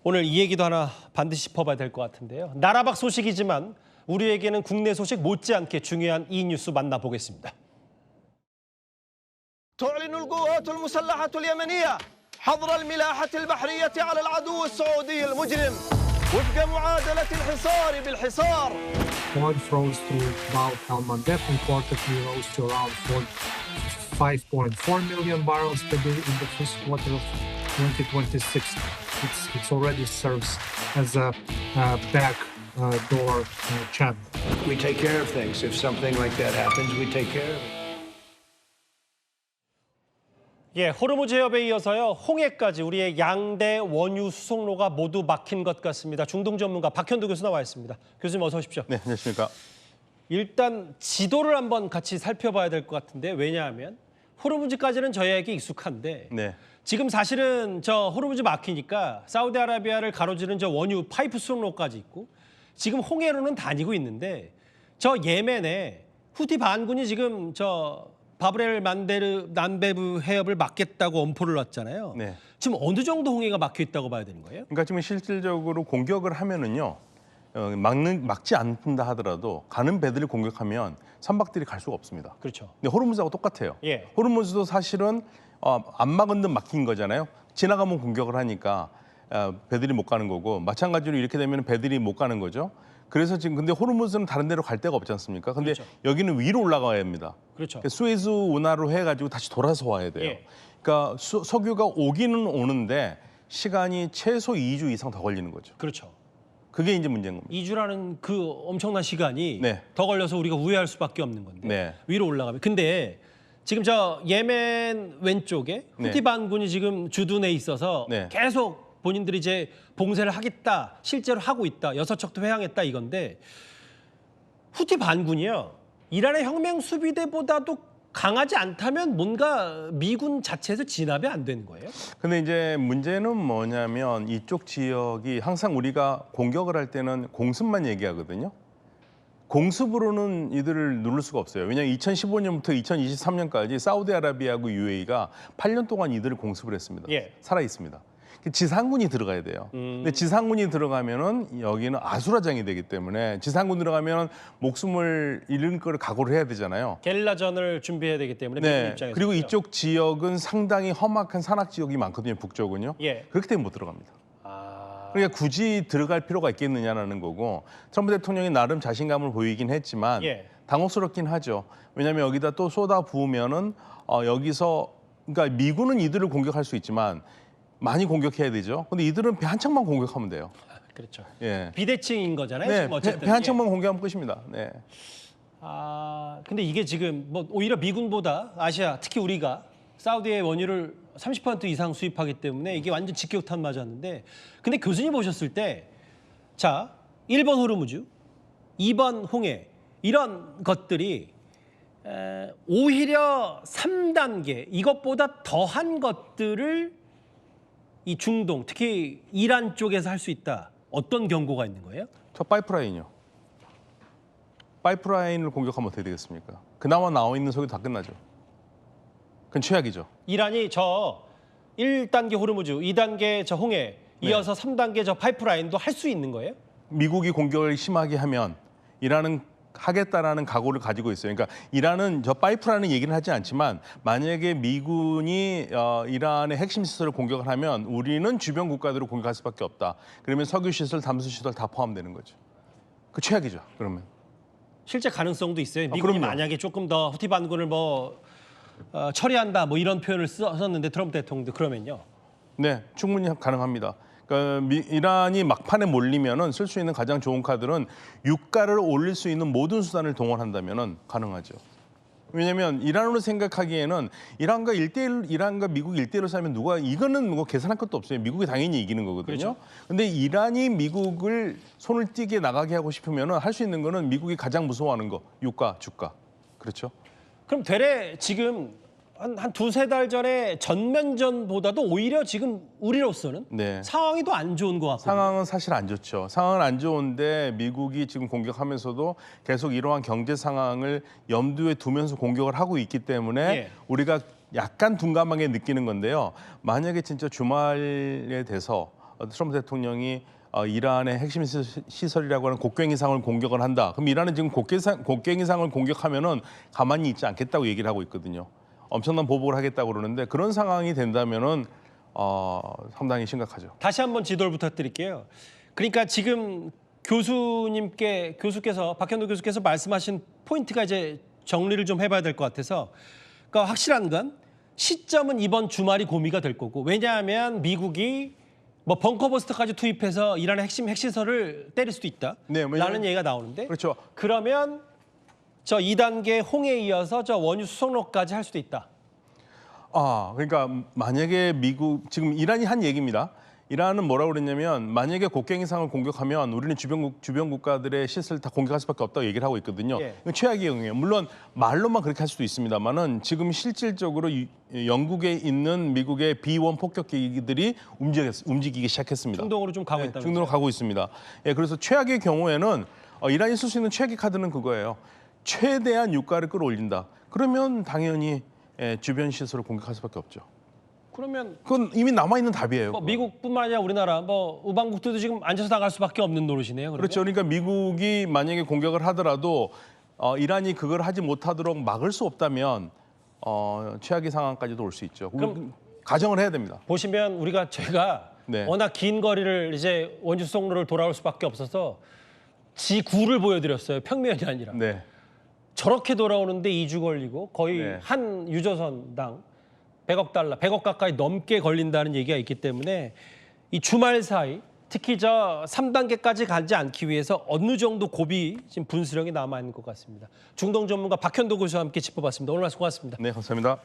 오늘 이 얘기도 하나 반드시 짚어봐야 될 것 같은데요. 나라밖 소식이지만 우리에게는 국내 소식 못지않게 중요한 이 뉴스 만나보겠습니다. تعلن القوات المسلحة اليمنية حظر الملاحة البحرية على العدو السعودي المجرم وفق معادلة الحصار بالحصار. Oil flows through Bab el-Mandeb reportedly rose to around 5.4 million barrels per day in the first quarter of 2026. It already serves as a backdoor channel. We take care of things. If something like that happens, we take care of it. 예, 호르무즈 해협에 이어서요. 홍해까지 우리의 양대 원유 수송로가 모두 막힌 것 같습니다. 중동 전문가 박현두 교수 나와 있습니다. 교수님 어서 오십시오. 네, 안녕하십니까. 일단 지도를 한번 같이 살펴봐야 될 것 같은데 왜냐하면 호르무즈까지는 저희에게 익숙한데 네. 지금 사실은 저 호르무즈 막히니까 사우디아라비아를 가로지르는 저 원유 파이프 수송로까지 있고 지금 홍해로는 다니고 있는데 저 예멘에 후티 반군이 지금 저 바브엘 만데르 난베브 해협을 막겠다고 엄포를 놨잖아요. 네. 지금 어느 정도 홍해가 막혀 있다고 봐야 되는 거예요? 그러니까 지금 실질적으로 공격을 하면은요, 막지 않는다 하더라도 가는 배들을 공격하면 선박들이 갈 수가 없습니다. 그렇죠. 근데 호르무즈하고 똑같아요. 예. 호르무즈도 사실은 안 막은 듯 막힌 거잖아요. 지나가면 공격을 하니까 배들이 못 가는 거고 마찬가지로 이렇게 되면 배들이 못 가는 거죠. 그래서 지금 근데 호르무즈는 다른 데로 갈 데가 없지 않습니까? 근데 그렇죠. 여기는 위로 올라가야 합니다. 그렇죠. 스웨즈 운하로 해가지고 다시 돌아서 와야 돼요. 예. 그러니까 석유가 오기는 오는데 시간이 최소 2주 이상 더 걸리는 거죠. 그렇죠. 그게 이제 문제인 겁니다. 2주라는 그 엄청난 시간이 네. 더 걸려서 우리가 우회할 수밖에 없는 건데 네. 위로 올라가면. 근데 지금 저 예멘 왼쪽에 네. 후티 반군이 지금 주둔해 있어서 네. 계속 본인들이 이제 봉쇄를 하겠다, 실제로 하고 있다, 6척도 회항했다 이건데 후티 반군이요. 이란의 혁명 수비대보다도 강하지 않다면 뭔가 미군 자체에서 진압이 안 되는 거예요? 근데 이제 문제는 뭐냐면 이쪽 지역이 항상 우리가 공격을 할 때는 공습만 얘기하거든요. 공습으로는 이들을 누를 수가 없어요. 왜냐하면 2015년부터 2023년까지 사우디아라비아하고 UAE가 8년 동안 이들을 공습을 했습니다. 예. 살아 있습니다. 지상군이 들어가야 돼요. 근데 지상군이 들어가면은 여기는 아수라장이 되기 때문에 지상군 들어가면 목숨을 잃을 거를 각오를 해야 되잖아요. 게릴라전을 준비해야 되기 때문에 미군 네. 입장에서 그리고 이쪽 지역은 상당히 험악한 산악 지역이 많거든요. 북쪽은요. 예. 그렇기 때문에 못 들어갑니다. 아, 그러니까 굳이 들어갈 필요가 있겠느냐라는 거고 트럼프 대통령이 나름 자신감을 보이긴 했지만 예. 당혹스럽긴 하죠. 왜냐하면 여기다 또 쏟아 부으면은 여기서 그러니까 미군은 이들을 공격할 수 있지만 많이 공격해야 되죠. 근데 이들은 배 한 척만 공격하면 돼요. 그렇죠. 예. 비대칭인 거잖아요. 네, 지금 어쨌든. 배 한 예. 척만 공격하면 끝입니다. 네. 아, 근데 이게 지금 뭐 오히려 미군보다 아시아, 특히 우리가 사우디의 원유를 30% 이상 수입하기 때문에 이게 완전 직격탄 맞았는데, 근데 교수님 보셨을 때, 자, 1번 호르무즈, 2번 홍해 이런 것들이 오히려 3단계 이것보다 더한 것들을 이 중동, 특히 이란 쪽에서 할 수 있다. 어떤 경고가 있는 거예요? 저 파이프라인이요. 파이프라인을 공격하면 어떻게 되겠습니까? 그나마 나와 있는 석유 다 끝나죠. 그건 최악이죠. 이란이 저 1단계 호르무즈, 2단계 저 홍해, 이어서 3단계 저 파이프라인도 할 수 있는 거예요? 미국이 공격을 심하게 하면 이란은 하겠다라는 각오를 가지고 있어요. 그러니까 이란은 저 파이프라는 얘기는 하지 않지만 만약에 미군이 이란의 핵심 시설을 공격을 하면 우리는 주변 국가들을 공격할 수밖에 없다. 그러면 석유 시설, 담수 시설 다 포함되는 거죠. 그 최악이죠. 그러면. 실제 가능성도 있어요. 미국이 그럼요. 만약에 조금 더 후티 반군을 뭐 처리한다 뭐 이런 표현을 썼는데 트럼프 대통령도 그러면요. 네, 충분히 가능합니다. 그러니까 이란이 막판에 몰리면은 쓸 수 있는 가장 좋은 카드는 유가를 올릴 수 있는 모든 수단을 동원한다면은 가능하죠. 왜냐하면 이란으로 생각하기에는 이란과 미국이 1대1로 싸면 누가 이거는 뭐 계산할 것도 없어요. 미국이 당연히 이기는 거거든요. 그런데 이란이 미국을 손을 띄게 나가게 하고 싶으면은 할 수 있는 거는 미국이 가장 무서워하는 거 유가, 주가. 그렇죠? 그럼 되레 지금 한 두세 달 전에 전면전보다도 오히려 지금 우리로서는 네. 상황이 더 안 좋은 것 같고. 상황은 사실 안 좋죠. 상황은 안 좋은데 미국이 지금 공격하면서도 계속 이러한 경제 상황을 염두에 두면서 공격을 하고 있기 때문에 예. 우리가 약간 둔감하게 느끼는 건데요. 만약에 진짜 주말에 돼서 트럼프 대통령이 이란의 핵심 시설이라고 하는 곡괭이상을 공격을 한다. 그럼 이란은 지금 곡괭이상을 공격하면은 가만히 있지 않겠다고 얘기를 하고 있거든요. 엄청난 보복을 하겠다고 그러는데 그런 상황이 된다면은 상당히 심각하죠. 다시 한번 지도를 부탁드릴게요. 그러니까 지금 교수께서 박현도 교수께서 말씀하신 포인트가 이제 정리를 좀 해봐야 될 것 같아서, 그러니까 확실한 건 시점은 이번 주말이 고미가 될 거고, 왜냐하면 미국이 뭐 벙커버스터까지 투입해서 이란의 핵시설을 때릴 수도 있다. 네, 라는 얘기가 나오는데, 그렇죠. 그러면 저 2단계 홍해에 이어서 저 원유 수송로까지 할 수도 있다. 그러니까 만약에 지금 이란이 한 얘기입니다. 이란은 뭐라고 그랬냐면 만약에 곡괭이상을 공격하면 우리는 주변 국가들의 시설을 다 공격할 수밖에 없다고 얘기를 하고 있거든요. 예. 이건 최악의 경우예요. 물론 말로만 그렇게 할 수도 있습니다만은 지금 실질적으로 영국에 있는 미국의 B-1 폭격기들이 움직이기 시작했습니다. 중동으로 좀 가고 있다. 중동으로 가고 있습니다. 예, 그래서 최악의 경우에는 이란이 쓸 수 있는 최악의 카드는 그거예요. 최대한 유가를 끌어올린다. 그러면 당연히 주변 시설을 공격할 수밖에 없죠. 그러면 그건 이미 남아 있는 답이에요. 뭐 미국뿐만 아니라 우리나라 뭐 우방국들도 지금 앉아서 나갈 수밖에 없는 노릇이네요. 그러면. 그렇죠. 그러니까 미국이 만약에 공격을 하더라도 이란이 그걸 하지 못하도록 막을 수 없다면 최악의 상황까지도 올 수 있죠. 그럼 가정을 해야 됩니다. 보시면 저희가 네. 워낙 긴 거리를 이제 원주 수송로를 돌아올 수밖에 없어서 지구를 보여드렸어요. 평면이 아니라. 네. 저렇게 돌아오는데 2주 걸리고 거의 네. 한 유조선당 100억 달러, 100억 가까이 넘게 걸린다는 얘기가 있기 때문에 이 주말 사이 특히 저 3단계까지 가지 않기 위해서 어느 정도 고비 지금 분수령이 남아 있는 것 같습니다. 중동 전문가 박현도 교수와 함께 짚어봤습니다. 오늘 말씀 고맙습니다. 네, 감사합니다.